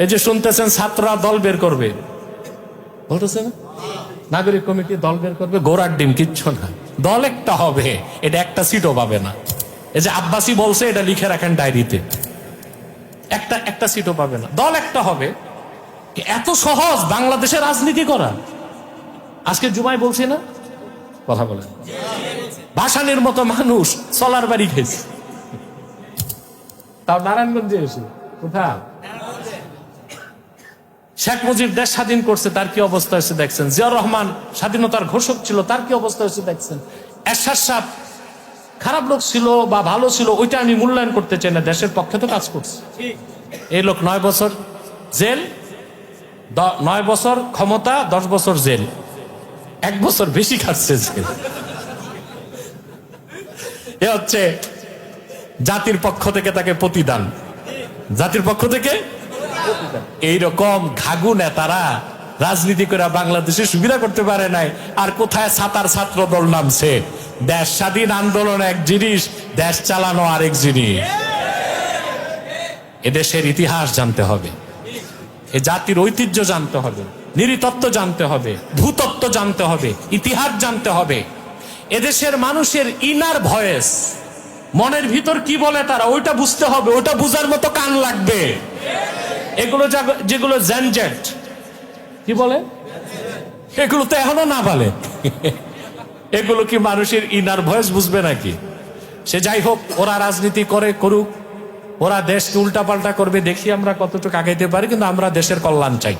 এই যে শুনতেছেন ছাত্ররা দল বের করবে, বলতেছে না নাগরিক কমিটি দল বের করবে, গোড়ার ডিম, কিচ্ছু না। দল একটা হবে, এটা একটা সিটও পাবে না। এই যে আব্বাসী বলছে, এটা লিখে রাখেন ডায়েরিতে, একটা সিটও পাবে না। দল একটা হবে। এত সহজ বাংলাদেশের রাজনীতি করা? আজকে জুমায় বলছি না, কথা বলেন। ভাসানির মতো মানুষ চলার বাড়ি খেয়েছে, তাও নারায়ণগঞ্জে এসে। কোথাও শেখ মুজিব দেশ স্বাধীন করছে, তার কি অবস্থা হয়েছে দেখছেন। জিয়াউর রহমান স্বাধীনতার ঘোষক ছিল, তার কি অবস্থা হয়েছে দেখছেন। এরশাদ সাহেব খারাপ লোক ছিল বা ভালো ছিল, ওইটা আমি মূল্যায়ন করতে চাই না, দেশের পক্ষে তো কাজ করছে। এই লোক 9 বছর জেল, 9 বছর ক্ষমতা, 10 বছর জেল, 1 বছর বেশি খাচ্ছে জেল। এ হচ্ছে জাতির পক্ষ থেকে তাকে প্রতিদান, জাতির পক্ষ থেকে। এইরকম ঘাগু নেতারা রাজনীতি করে বাংলাদেশে সুবিধা করতে পারে নাই। আর কোথায় ছাতার ছাত্র দল নামছে। দেশ স্বাধীন আন্দোলন এক জিনিস, দেশ চালানো আরেক জিনিস। এদেশের ইতিহাস জানতে হবে, এ জাতির ঐতিহ্য জানতে হবে, নৃতত্ত্ব জানতে হবে, ভূতত্ত্ব জানতে হবে, ইতিহাস জানতে হবে। এদেশের মানুষের ইনার ভয়েস, মনের ভিতর কি বলে তারা, ওইটা বুঝতে হবে, ওইটা বুঝার মতো কান লাগবে। এগুলো যেগুলো জ্যানজেট কি বলে, এগুলো তো এখনো না বলে। এগুলো কি মানুষের ইনার ভয়েস বুঝবে নাকি? সে যাই হোক, ওরা রাজনীতি করে করুক, ওরা দেশকে উল্টাপাল্টা করবে, দেখি আমরা কতটুকু আগাইতে পারি, কিন্তু আমরা দেশের কল্যাণ চাই।